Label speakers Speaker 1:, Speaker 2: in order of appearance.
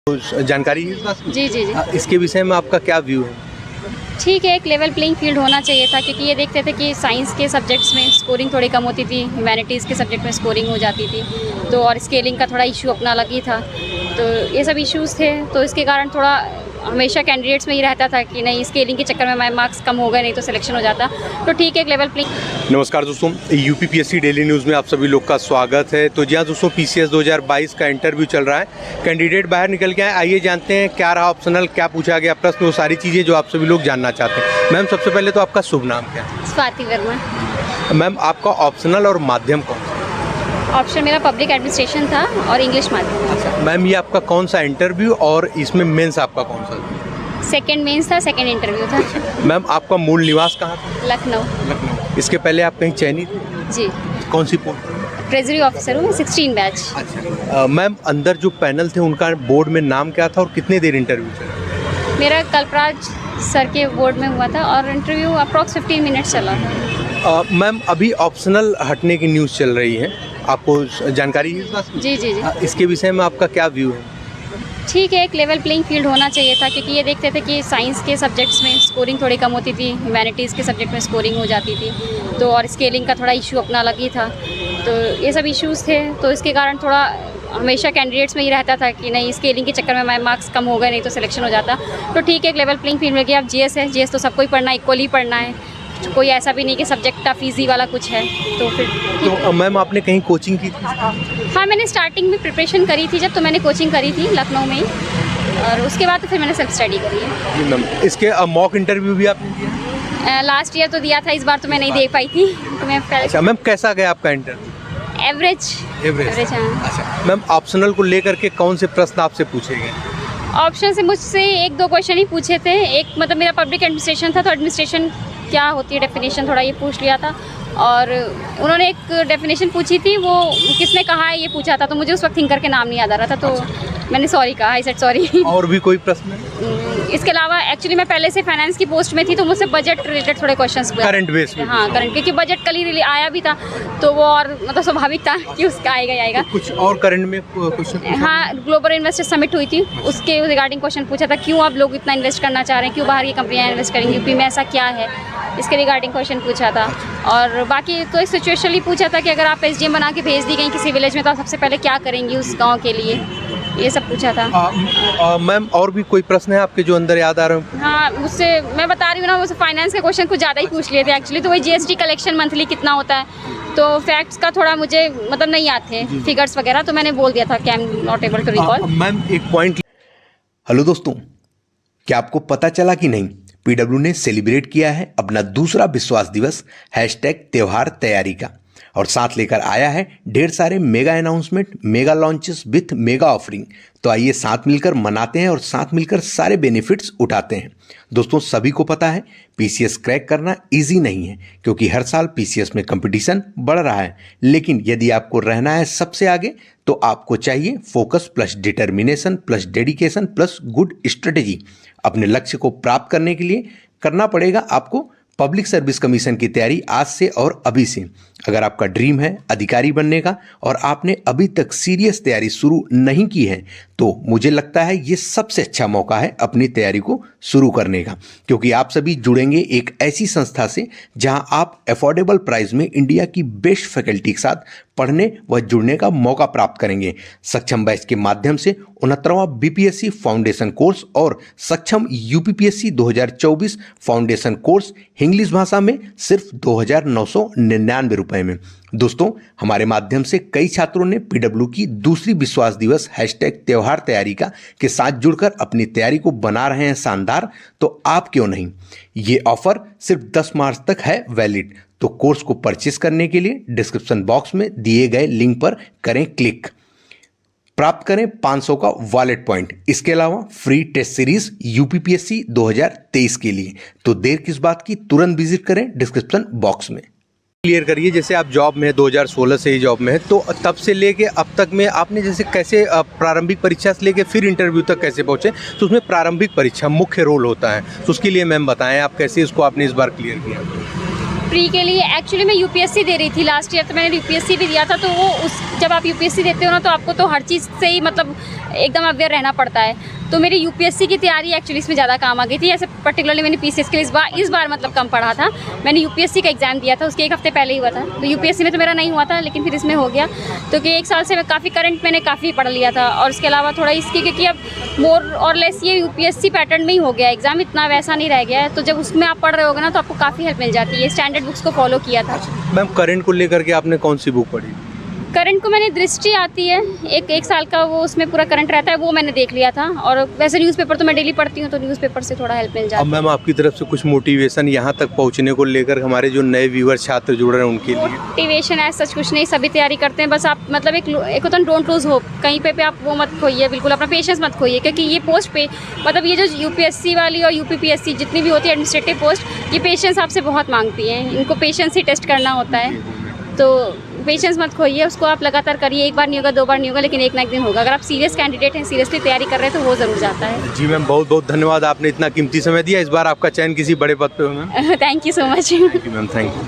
Speaker 1: जानकारी है इस बात की?
Speaker 2: जी जी जी
Speaker 1: इसके विषय में आपका क्या व्यू है?
Speaker 2: ठीक है, एक लेवल प्लेइंग फील्ड होना चाहिए था, क्योंकि ये देखते थे कि साइंस के सब्जेक्ट्स में स्कोरिंग थोड़ी कम होती थी, ह्यूमैनिटीज़ के सब्जेक्ट में स्कोरिंग हो जाती थी, तो और स्केलिंग का थोड़ा इशू अपना अलग ही था। तो ये सब इश्यूज़ थे, तो इसके कारण थोड़ा हमेशा कैंडिडेट्स में ही रहता था कि नहीं, स्केलिंग के चक्कर में हमारे मार्क्स कम हो गए, नहीं तो सिलेक्शन हो जाता। तो ठीक है, एक लेवल प्लेइंग।
Speaker 1: नमस्कार दोस्तों, यूपीपीएससी डेली न्यूज़ में आप सभी लोग का स्वागत है। तो जी हाँ दोस्तों, पीसीएस 2022 का इंटरव्यू चल रहा है, कैंडिडेट बाहर निकल के आए। आइए जानते हैं क्या रहा ऑप्शनल, क्या पूछा गया प्रश्न, वो सारी चीज़ें जो आप सभी लोग जानना चाहते हैं। मैम सबसे पहले तो आपका शुभ नाम क्या है?
Speaker 2: स्वाति वर्मा।
Speaker 1: मैम आपका ऑप्शनल और माध्यम कौन सा?
Speaker 2: ऑप्शन मेरा पब्लिक एडमिनिस्ट्रेशन था और इंग्लिश माध्यम।
Speaker 1: अच्छा मैम, ये आपका कौन सा इंटरव्यू और इसमें मेंस आपका कौन सा था?
Speaker 2: सेकेंड मेंस था, सेकेंड इंटरव्यू था।
Speaker 1: मैम आपका मूल निवास कहाँ था?
Speaker 2: लखनऊ।
Speaker 1: लखनऊ। इसके पहले आप कहीं चयनित थे?
Speaker 2: जी,
Speaker 1: कौन सी पोस्ट?
Speaker 2: ट्रेजरी ऑफिसर हूँ, 16 बैच।
Speaker 1: अच्छा मैम, अंदर जो पैनल थे उनका बोर्ड में नाम क्या था और कितने देर इंटरव्यू चला?
Speaker 2: मेरा कल्पराज सर के बोर्ड में हुआ था और इंटरव्यू अप्रॉक्स 15 मिनट्स चला था।
Speaker 1: मैम अभी ऑप्शनल हटने की न्यूज़ चल रही है, आपको जानकारी है इस बात की?
Speaker 2: जी जी जी
Speaker 1: इसके विषय में आपका क्या व्यू है?
Speaker 2: ठीक है, एक लेवल प्लेइंग फील्ड होना चाहिए था, क्योंकि ये देखते थे कि साइंस के सब्जेक्ट्स में स्कोरिंग थोड़ी कम होती थी, ह्यूमैनिटीज़ के सब्जेक्ट में स्कोरिंग हो जाती थी, तो और स्केलिंग का थोड़ा इशू अपना अलग ही था। तो ये सब इश्यूज़ थे, तो इसके कारण थोड़ा हमेशा कैंडिडेट्स में ही रहता था कि नहीं, स्केलिंग के चक्कर में हमारे मार्क्स कम हो गए, नहीं तो सिलेक्शन हो जाता। तो ठीक है, एक लेवल प्लेइंग फील्ड में गया। अब जीएस है, जीएस तो सबको ही पढ़ना है, इक्वली पढ़ना है, कोई ऐसा भी नहीं कि सब्जेक्ट टफ ईजी वाला कुछ है। तो फिर
Speaker 1: तो मैम आपने कहीं कोचिंग की थी?
Speaker 2: हाँ, मैंने स्टार्टिंग में प्रिपरेशन करी थी, जब तो मैंने कोचिंग करी थी लखनऊ में ही, और उसके बाद तो फिर मैंने सेल्फ स्टडी करी है।
Speaker 1: जी मैम, इसके मॉक इंटरव्यू भी आपने दिया?
Speaker 2: लास्ट ईयर तो दिया था, इस बार तो मैं नहीं दे पाई थी, तो मैं
Speaker 1: अच्छा मैम, कैसा गया आपका इंटरव्यू?
Speaker 2: एवरेज। हाँ।
Speaker 1: अच्छा मैम, ऑप्शनल को लेकर के कौन से प्रश्न आपसे पूछे गए?
Speaker 2: ऑप्शन से मुझसे 1-2 क्वेश्चन ही पूछे थे। एक मतलब मेरा पब्लिक एडमिनिस्ट्रेशन था, तो एडमिनिस्ट्रेशन क्या होती है डेफिनेशन थोड़ा ये पूछ लिया था, और उन्होंने एक डेफिनेशन पूछी थी, वो किसने कहा है ये पूछा था, तो मुझे उस वक्त थिंकर के नाम नहीं याद आ रहा था, तो मैंने सॉरी कहा, आई सेड सॉरी।
Speaker 1: और भी कोई प्रश्न?
Speaker 2: इसके अलावा एक्चुअली मैं पहले से फाइनेंस की पोस्ट में थी, तो मुझसे बजट रिलेटेड थोड़े क्वेश्चंस हुए,
Speaker 1: करंट बेस में।
Speaker 2: हाँ करंट, क्योंकि बजट कल ही आया भी था, तो वो और मतलब स्वाभाविक था कि उसका आएगा ही आएगा।
Speaker 1: तो कुछ और करंट में क्वेश्चन?
Speaker 2: हाँ, ग्लोबल इन्वेस्टर समिट हुई थी, उसके रिगार्डिंग क्वेश्चन पूछा था, क्यों आप लोग इतना इन्वेस्ट करना चाह रहे हैं, क्यों बाहर की कंपनियाँ इन्वेस्ट करेंगी, यूपी में ऐसा क्या है, इसके रिगार्डिंग क्वेश्चन पूछा था। और बाकी तो एक सिचुएशनली पूछा था कि अगर आप एसडीएम बना के भेज दी गई किसी विलेज में, तो आप सबसे पहले क्या करेंगी उस गांव के लिए, ये सब पूछा था।
Speaker 1: मैम और भी कोई प्रश्न है आपके जो अंदर याद आ रहे हो?
Speaker 2: हाँ, मुझसे मैं बता रही हूँ ना, मुझसे फाइनेंस के क्वेश्चन कुछ ज़्यादा ही पूछ लिए थे एक्चुअली, तो वही जीएसटी कलेक्शन मंथली कितना होता है, तो फैक्ट्स का थोड़ा मुझे मतलब नहीं आते थे, फिगर्स वगैरह, तो मैंने बोल दिया था कि I am not able to recall.
Speaker 1: Ma'am एक पॉइंट। हेलो दोस्तों, क्या आपको पता चला कि नहीं, पीडब्ल्यू ने सेलिब्रेट किया है अपना दूसरा विश्वास दिवस #त्योहार तैयारी का, और साथ लेकर आया है ढेर सारे mega announcement, mega launches with mega offering. तो आइए साथ मिलकर मनाते हैं और साथ मिलकर सारे बेनिफिट्स उठाते हैं। दोस्तों सभी को पता है पीसीएस क्रैक करना इजी नहीं है, क्योंकि हर साल पीसीएस में कंपटीशन बढ़ रहा है, लेकिन यदि आपको रहना है सबसे आगे, तो आपको चाहिए focus plus determination plus dedication plus good strategy. अपने लक्ष्य को प्राप्त करने के लिए करना पड़ेगा आपको पब्लिक सर्विस कमीशन की तैयारी आज से और अभी से। अगर आपका ड्रीम है अधिकारी बनने का और आपने अभी तक सीरियस तैयारी शुरू नहीं की है, तो मुझे लगता है ये सबसे अच्छा मौका है अपनी तैयारी को शुरू करने का, क्योंकि आप सभी जुड़ेंगे एक ऐसी संस्था से जहां आप अफोर्डेबल प्राइस में इंडिया की बेस्ट फैकल्टी के साथ पढ़ने व जुड़ने का मौका प्राप्त करेंगे। सक्षम बैच के माध्यम से 69वां बीपीएससी फाउंडेशन कोर्स और सक्षम यूपीपीएससी 2024 फाउंडेशन कोर्स इंग्लिश भाषा में सिर्फ 2,999 रुपए में। दोस्तों हमारे माध्यम से कई छात्रों ने पीडब्ल्यू की दूसरी विश्वास दिवस #त्योहार तैयारी का के साथ जुड़कर अपनी तैयारी को बना रहे हैं शानदार, तो आप क्यों नहीं। ये ऑफर सिर्फ 10 मार्च तक है वैलिड। तो कोर्स को परचेस करने के लिए डिस्क्रिप्शन बॉक्स में दिए गए लिंक पर करें क्लिक, प्राप्त करें 500 का वॉलेट पॉइंट, इसके अलावा फ्री टेस्ट सीरीज यूपीपीएससी 2023 के लिए। तो देर किस बात की, तुरंत विजिट करें डिस्क्रिप्शन बॉक्स में। क्लियर करिए, जैसे आप जॉब में 2016 से ही जॉब में है, तो तब से लेके अब तक में आपने जैसे कैसे प्रारंभिक परीक्षा से लेके फिर इंटरव्यू तक कैसे पहुंचे, तो उसमें प्रारंभिक परीक्षा मुख्य रोल होता है, तो उसके लिए मैम बताएं आप कैसे इसको आपने इस बार क्लियर किया।
Speaker 2: प्री के लिए एक्चुअली मैं यूपीएससी दे रही थी लास्ट ईयर, तो मैंने यूपीएससी भी दिया था। तो वो उस जब आप यूपीएससी देते हो ना, तो आपको तो हर चीज़ से ही मतलब एकदम अवेयर रहना पड़ता है। तो मेरी यूपीएससी की तैयारी एक्चुअली इसमें ज़्यादा काम आ गई थी। ऐसे पर्टिकुलरली मैंने पीसीएस के लिए इस बार मतलब कम पढ़ा था। मैंने यूपीएससी का एग्ज़ाम दिया था, उसके एक हफ्ते पहले ही हुआ था। तो यूपीएससी में तो मेरा नहीं हुआ था, लेकिन फिर इसमें हो गया। तो कि 1 साल से मैं काफ़ी करंट मैंने काफ़ी पढ़ लिया था। और उसके अलावा थोड़ा इसकी, क्योंकि अब मोर और लेस ये यूपीएससी पैटर्न में ही हो गया, एग्ज़ाम इतना वैसा नहीं रह गया है। तो जब उसमें आप पढ़ रहे होगे ना, तो आपको काफ़ी हेल्प मिल जाती है। स्टैंडर्ड बुक्स को फॉलो किया था।
Speaker 3: मैम करंट को लेकर के आपने कौन सी बुक पढ़ी?
Speaker 2: करंट को मैंने दृष्टि आती है, एक साल का वो, उसमें पूरा करंट रहता है, वो मैंने देख लिया था। और वैसे न्यूज़पेपर तो मैं डेली पढ़ती हूँ, तो न्यूज़पेपर से थोड़ा हेल्प मिल जाती है।
Speaker 3: अब मैम आपकी तरफ से कुछ मोटिवेशन यहाँ तक पहुँचने को लेकर हमारे जो नए व्यूअर छात्र जुड़ रहे हैं उनके लिए?
Speaker 2: मोटिवेशन है सच कुछ नहीं, सभी तैयारी करते हैं। बस आप मतलब एक होता है डोंट लूज होप, कहीं पे आप वो मत खोइए, बिल्कुल अपना पेशेंस मत खोइए। क्योंकि ये पोस्ट पे मतलब ये जो यूपीएससी वाली और यूपीपीएससी जितनी भी होती है एडमिनिस्ट्रेटिव पोस्ट, ये पेशेंस आपसे बहुत मांगती हैं। इनको पेशेंस ही टेस्ट करना होता है। तो पेशेंस मत खोइए, उसको आप लगातार करिए। एक बार नहीं होगा, 2 बार नहीं होगा, लेकिन एक ना एक दिन होगा। अगर आप सीरियस कैंडिडेट हैं, सीरियसली तैयारी कर रहे हैं, तो वो ज़रूर जाता है।
Speaker 3: जी मैम, बहुत बहुत धन्यवाद, आपने इतना कीमती समय दिया। इस बार आपका चयन किसी बड़े पद पे हो ma'am.
Speaker 2: Thank you so much.
Speaker 3: Thank you ma'am, thank you.